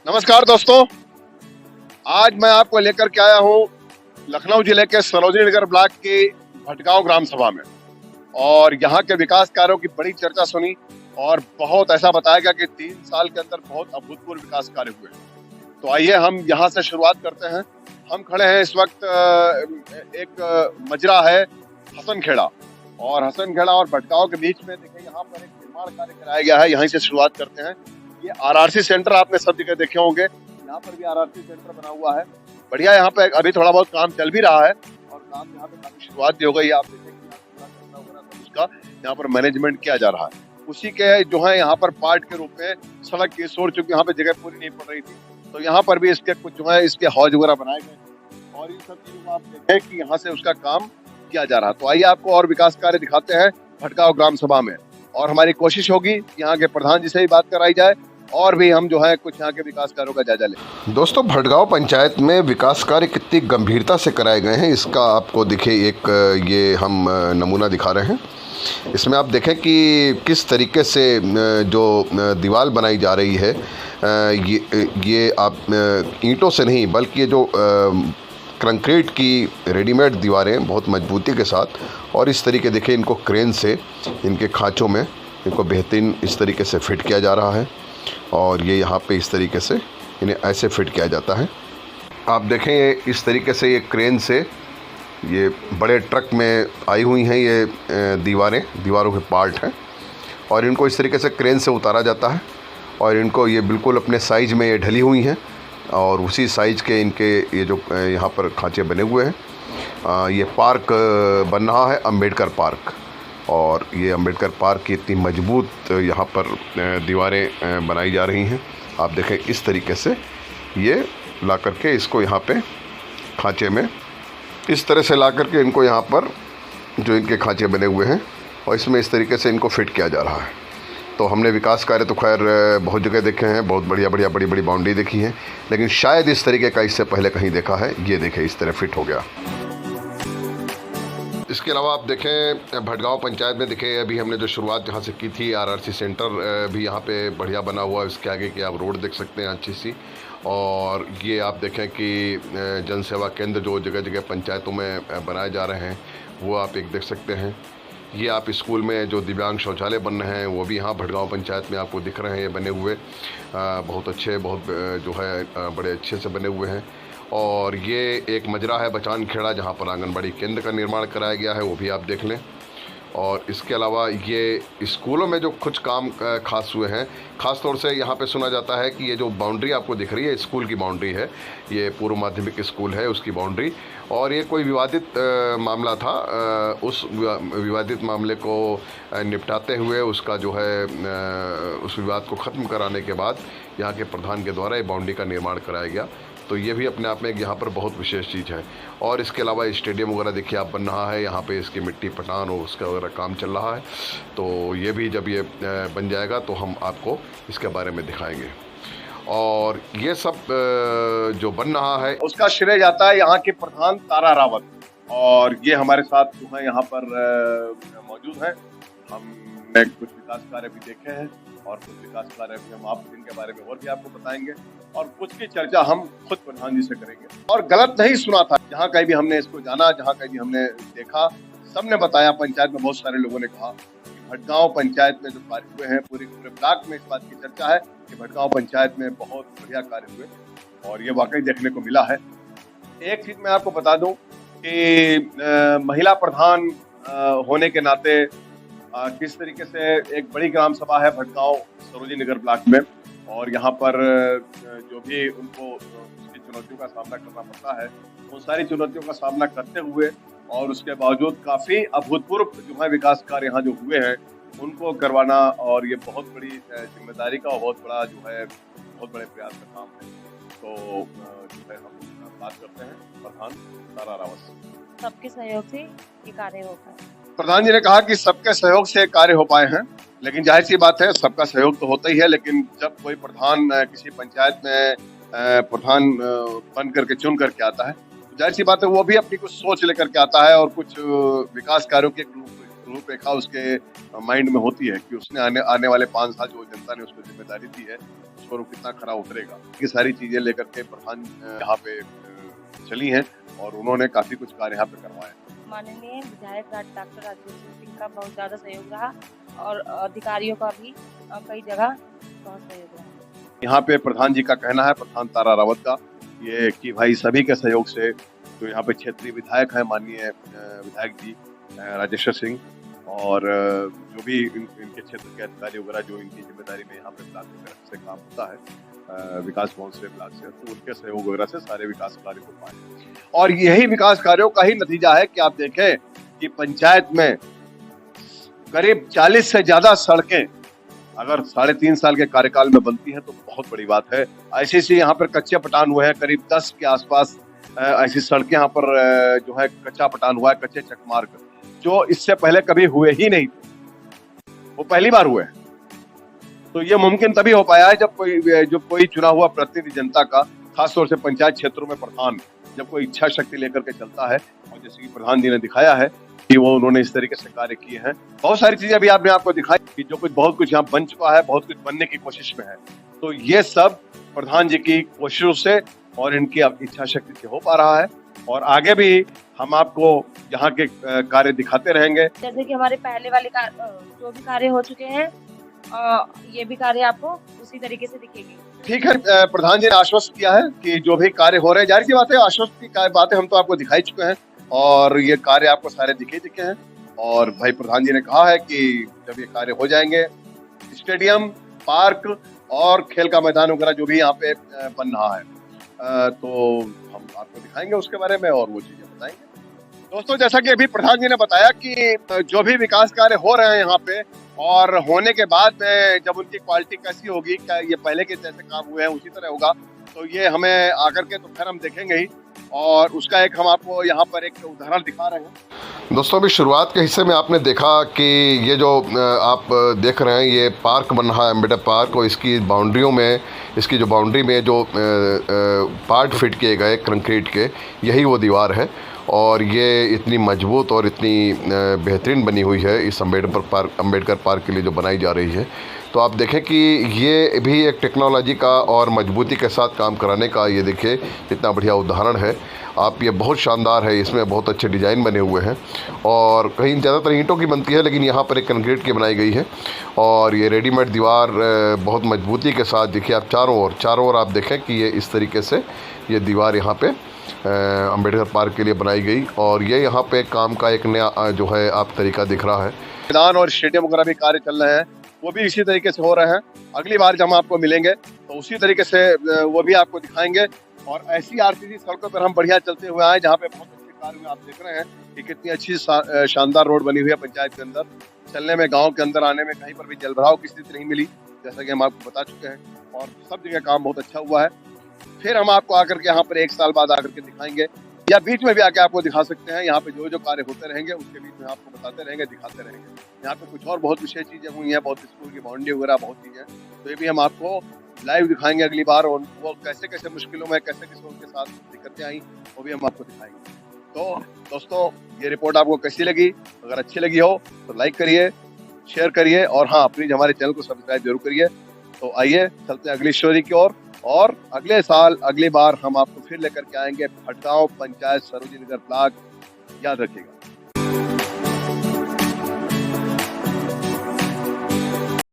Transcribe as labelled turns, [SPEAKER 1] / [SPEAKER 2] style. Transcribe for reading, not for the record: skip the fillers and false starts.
[SPEAKER 1] नमस्कार दोस्तों, आज मैं आपको लेकर के आया हूँ लखनऊ जिले के सरोजिनी नगर ब्लॉक की भटगांव ग्राम सभा में। और यहाँ के विकास कार्यों की बड़ी चर्चा सुनी और बहुत ऐसा बताया गया कि 3 साल के अंदर बहुत अभूतपूर्व विकास कार्य हुए। तो आइए हम यहाँ से शुरुआत करते हैं। हम खड़े हैं इस वक्त एक मजरा है हसनखेड़ा, और हसनखेड़ा और भटगांव के बीच में देखिए यहाँ पर एक निर्माण कार्य कराया गया है। यहीं से शुरुआत करते हैं। ये आरआरसी सेंटर आपने सब जगह देखे होंगे, यहाँ पर भी आरआरसी सेंटर बना हुआ है। बढ़िया, यहाँ पे अभी थोड़ा बहुत काम चल भी रहा है और काम यहाँ पे काफी शुरुआत भी हो गई है। आप देखें कि उसका यहाँ पर मैनेजमेंट किया जा रहा है। उसी के जो है यहाँ पर पार्ट के रूप में सड़क की सोर, चूंकि यहाँ पे जगह पूरी नहीं पड़ रही थी, तो यहाँ पर भी इसके कुछ जो है इसके हौज वगैरह बनाए गए और इन सब चीजों को आप देखें कि यहाँ से उसका काम किया जा रहा है। तो आइए आपको और विकास कार्य दिखाते हैं भटगांव ग्राम सभा में, और हमारी कोशिश होगी यहाँ के प्रधान जी से ही बात कराई जाए और भी हम जो है कुछ यहाँ के विकास कार्यों का जायजा लें।
[SPEAKER 2] दोस्तों, भटगांव पंचायत में विकास कार्य कितनी गंभीरता से कराए गए हैं, इसका आपको देखिए एक ये हम नमूना दिखा रहे हैं। इसमें आप देखें कि किस तरीके से जो दीवार बनाई जा रही है, ये आप ईंटों से नहीं बल्कि ये जो कंक्रीट की रेडीमेड दीवारें बहुत मजबूती के साथ, और इस तरीके देखिए इनको क्रेन से इनके खाँचों में इनको बेहतरीन इस तरीके से फिट किया जा रहा है। और ये यहाँ पे इस तरीके से इन्हें ऐसे फिट किया जाता है। आप देखें ये इस तरीके से ये क्रेन से ये बड़े ट्रक में आई हुई हैं, ये दीवारों के पार्ट हैं, और इनको इस तरीके से क्रेन से उतारा जाता है और इनको ये बिल्कुल अपने साइज़ में ये ढली हुई हैं और उसी साइज़ के इनके ये जो यहाँ पर खांचे बने हुए हैं। ये पार्क बन रहा है, अम्बेडकर पार्क, और ये अम्बेडकर पार्क की इतनी मजबूत यहाँ पर दीवारें बनाई जा रही हैं। आप देखें इस तरीके से ये ला करके इसको यहाँ पे खांचे में इस तरह से ला करके इनको यहाँ पर जो इनके खांचे बने हुए हैं और इसमें इस तरीके से इनको फिट किया जा रहा है। तो हमने विकास कार्य तो खैर बहुत जगह देखे हैं, बहुत बड़ी बड़ी बाउंड्री देखी है, लेकिन शायद इस तरीके का इससे पहले कहीं देखा है। ये देखें इस तरह फिट हो गया। इसके अलावा आप देखें भटगांव पंचायत में देखें अभी हमने जो शुरुआत जहाँ से की थी, आरआरसी सेंटर भी यहाँ पे बढ़िया बना हुआ है। इसके आगे की आप रोड देख सकते हैं अच्छी सी, और ये आप देखें कि जन सेवा केंद्र जो जगह जगह पंचायतों में बनाए जा रहे हैं वो आप एक देख सकते हैं। ये आप स्कूल में जो दिव्यांग शौचालय बन रहे हैं वो भी यहाँ भटगांव पंचायत में आपको दिख रहे हैं, ये बने हुए बहुत अच्छे, बहुत जो है बड़े अच्छे से बने हुए हैं। और ये एक मजरा है बचान खेड़ा जहाँ पर आंगनबाड़ी केंद्र का निर्माण कराया गया है, वो भी आप देख लें। और इसके अलावा ये स्कूलों में जो कुछ काम खास हुए हैं, ख़ास तौर से यहाँ पे सुना जाता है कि ये जो बाउंड्री आपको दिख रही है स्कूल की बाउंड्री है, ये पूर्व माध्यमिक स्कूल है उसकी बाउंड्री, और ये कोई विवादित मामला था। उस विवादित मामले को निपटाते हुए उसका जो है उस विवाद को ख़त्म कराने के बाद यहाँ के प्रधान के द्वारा ये बाउंड्री का निर्माण कराया गया। तो ये भी अपने आप में यहाँ पर बहुत विशेष चीज़ है। और इसके अलावा स्टेडियम वगैरह देखिए आप बन रहा है, यहाँ पे इसकी मिट्टी पटान और उसका वगैरह काम चल रहा है। तो ये भी जब ये बन जाएगा तो हम आपको इसके बारे में दिखाएंगे। और ये सब जो बन रहा है
[SPEAKER 1] उसका श्रेय जाता है यहाँ के प्रधान तारा रावत, और ये हमारे साथ जो है यहाँ पर मौजूद हैं। हमने कुछ विकास कार्य भी देखे हैं और कुछ विकास कार्य भी हम आप इनके बारे में और भी आपको बताएंगे, और कुछ की चर्चा हम खुद प्रधान जी से करेंगे। और गलत नहीं सुना था, जहाँ कहीं भी हमने इसको जाना, जहाँ कहीं भी हमने देखा, सबने बताया। पंचायत में बहुत सारे लोगों ने कहा कि भटगांव पंचायत में जो कार्य हुए हैं, पूरे ब्लॉक में इस बात की चर्चा है कि भटगांव पंचायत में बहुत बढ़िया कार्य हुए, और ये वाकई देखने को मिला है। एक चीज मैं आपको बता दूं कि महिला प्रधान होने के नाते किस तरीके से एक बड़ी ग्राम सभा है भटगांव सरोजिनी नगर ब्लॉक में, और यहाँ पर जो भी उनको उसकी चुनौतियों का सामना करना पड़ता है, उन सारी चुनौतियों का सामना करते हुए और उसके बावजूद काफी अभूतपूर्व जो है विकास कार्य यहाँ जो हुए हैं उनको करवाना, और ये बहुत बड़ी जिम्मेदारी का और बहुत बड़ा जो है बहुत बड़े प्रयास का काम है। तो जो है हम बात करते हैं प्रधान तारा रावत से।
[SPEAKER 3] सबके सहयोग से ये कार्य हो पाए।
[SPEAKER 1] प्रधान जी ने कहा कि सबके सहयोग से कार्य हो पाए हैं, लेकिन जाहिर सी बात है सबका सहयोग तो होता ही है, लेकिन जब कोई प्रधान किसी पंचायत में प्रधान बन करके चुन करके आता है, तो जाहिर सी बात है वो भी अपनी कुछ सोच लेकर के आता है और कुछ विकास कार्यों की रूपरेखा उसके माइंड में होती है कि उसने आने वाले 5 साल जो जनता ने उसको जिम्मेदारी दी है स्वरूप कितना खरा उतरेगा, ये सारी चीजें लेकर के प्रधान यहाँ पे चली हैं और उन्होंने काफी कुछ कार्य यहाँ पे करवाए।
[SPEAKER 3] माननीय विधायक डॉक्टर राजेश्वर सिंह का बहुत ज़्यादा सहयोग रहा और अधिकारियों का भी कई जगह बहुत सहयोग रहा।
[SPEAKER 1] यहाँ पे प्रधान जी का कहना है, प्रधान तारा रावत का, ये कि भाई सभी के सहयोग से जो यहाँ पे क्षेत्रीय विधायक है माननीय विधायक जी राजेश्वर सिंह और जो भी इनके क्षेत्र के अधिकारी वगैरह जो इनकी जिम्मेदारी में यहाँ पे ब्लॉक वगैरह से काम होता है विकास भवन से ब्लॉक से, तो उनके सहयोग वगैरह से सारे विकास कार्य हो पाए और यही विकास कार्यों का ही नतीजा है कि आप देखें कि पंचायत में करीब 40 से ज्यादा सड़कें अगर 3.5 साल के कार्यकाल में बनती है तो बहुत बड़ी बात है। ऐसे यहाँ पर कच्चे पटान हुए हैं, करीब 10 के आसपास ऐसी सड़कें यहाँ पर जो है कच्चा पटान हुआ है, कच्चे चकमार्ग, जो इससे पहले कभी हुए ही नहीं थे, वो पहली बार हुए हैं। तो ये मुमकिन तभी हो पाया है जब कोई चुना हुआ प्रतिनिधि जनता का, खासतौर से पंचायत क्षेत्रों में प्रधान जब कोई इच्छा शक्ति लेकर के चलता है और जैसे कि प्रधान जी ने दिखाया है कि वो उन्होंने इस तरीके से कार्य किए हैं। बहुत सारी चीजें अभी आपने आपको दिखाई कि जो कुछ बहुत कुछ यहाँ बन चुका है, बहुत कुछ बनने की कोशिश में है, तो ये सब प्रधान जी की कोशिशों से और इनकी इच्छा शक्ति से हो पा रहा है और आगे भी हम आपको यहाँ के कार्य दिखाते रहेंगे।
[SPEAKER 3] जैसे कि हमारे पहले वाले जो भी कार्य हो चुके हैं ये भी कार्य आपको उसी तरीके से दिखेंगे।
[SPEAKER 1] ठीक है, प्रधान जी ने आश्वस्त किया है कि जो भी कार्य हो रहे हैं, जाहिर सी बात है आश्वस्त की बातें हम तो आपको दिखाई चुके हैं और ये कार्य आपको सारे दिखे हैं और भाई प्रधान जी ने कहा है कि जब ये कार्य हो जाएंगे, स्टेडियम, पार्क और खेल का मैदान वगैरह जो भी यहाँ पे बन रहा है तो हम आपको दिखाएंगे उसके बारे में और वो चीजें बताएंगे। दोस्तों, जैसा कि अभी प्रधान जी ने बताया कि जो भी विकास कार्य हो रहे हैं यहाँ पे और होने के बाद में जब उनकी क्वालिटी कैसी होगी, क्या ये पहले के जैसे काम हुए हैं उसी तरह होगा, तो ये हमें आकर के तो खैर हम देखेंगे ही और उसका एक हम आपको यहाँ पर एक उदाहरण दिखा रहे हैं।
[SPEAKER 2] दोस्तों, अभी शुरुआत के हिस्से में आपने देखा कि ये जो आप देख रहे हैं ये पार्क बन रहा है, अम्बेडकर पार्क, और इसकी बाउंड्रियों में, इसकी जो बाउंड्री में जो पार्ट फिट किए गए कंक्रीट के, यही वो दीवार है और ये इतनी मजबूत और इतनी बेहतरीन बनी हुई है इस अम्बेडकर पार्क के लिए जो बनाई जा रही है। तो आप देखें कि ये भी एक टेक्नोलॉजी का और मजबूती के साथ काम कराने का, ये देखिए इतना बढ़िया उदाहरण है आप। ये बहुत शानदार है, इसमें बहुत अच्छे डिज़ाइन बने हुए हैं और कहीं ज़्यादातर ईंटों की बनती है लेकिन यहाँ पर एक कंक्रीट की बनाई गई है और ये रेडीमेड दीवार बहुत मजबूती के साथ, देखिए आप चारों ओर आप देखें कि ये इस तरीके से ये दीवार यहाँ पे अम्बेडकर पार्क के लिए बनाई गई और ये यहाँ पे काम का एक नया जो है आप तरीका दिख रहा है।
[SPEAKER 1] मैदान और स्टेडियम वगैरह भी कार्य चल रहे हैं, वो भी इसी तरीके से हो रहे हैं। अगली बार जब हम आपको मिलेंगे तो उसी तरीके से वो भी आपको दिखाएंगे और ऐसी आरसीसी सड़कों पर हम बढ़िया चलते हुए आए जहाँ पे बहुत अच्छे कार्य में आप देख रहे हैं कि कितनी अच्छी शानदार रोड बनी हुई है पंचायत के अंदर। चलने में, गाँव के अंदर आने में कहीं पर भी जलभराव की स्थिति नहीं मिली, जैसा कि हम आपको बता चुके हैं और सब जगह काम बहुत अच्छा हुआ है। फिर हम आपको आकर के यहाँ पर 1 साल बाद आकर के दिखाएंगे या बीच में भी आके आपको दिखा सकते हैं। यहाँ पे जो कार्य होते रहेंगे उसके बीच में आपको बताते रहेंगे, दिखाते रहेंगे। यहाँ पे कुछ और बहुत विशेष चीजें हुई हैं, बहुत स्कूल की बाउंड्री वगैरह बहुत चीजें, तो ये भी हम आपको लाइव दिखाएंगे अगली बार और वो कैसे कैसे मुश्किलों में, कैसे कैसे उनके साथ दिक्कतें आई, वो भी हम आपको दिखाएंगे। तो दोस्तों, ये रिपोर्ट आपको कैसी लगी? अगर अच्छी लगी हो तो लाइक करिए, शेयर करिए और हाँ, प्लीज हमारे चैनल को सब्सक्राइब जरूर करिए। तो आइए चलते हैं अगली स्टोरी की ओर और अगले साल, अगली बार हम आपको फिर लेकर के आएंगे भटगांव पंचायत सरोजी नगर ब्लॉक। याद रखिएगा।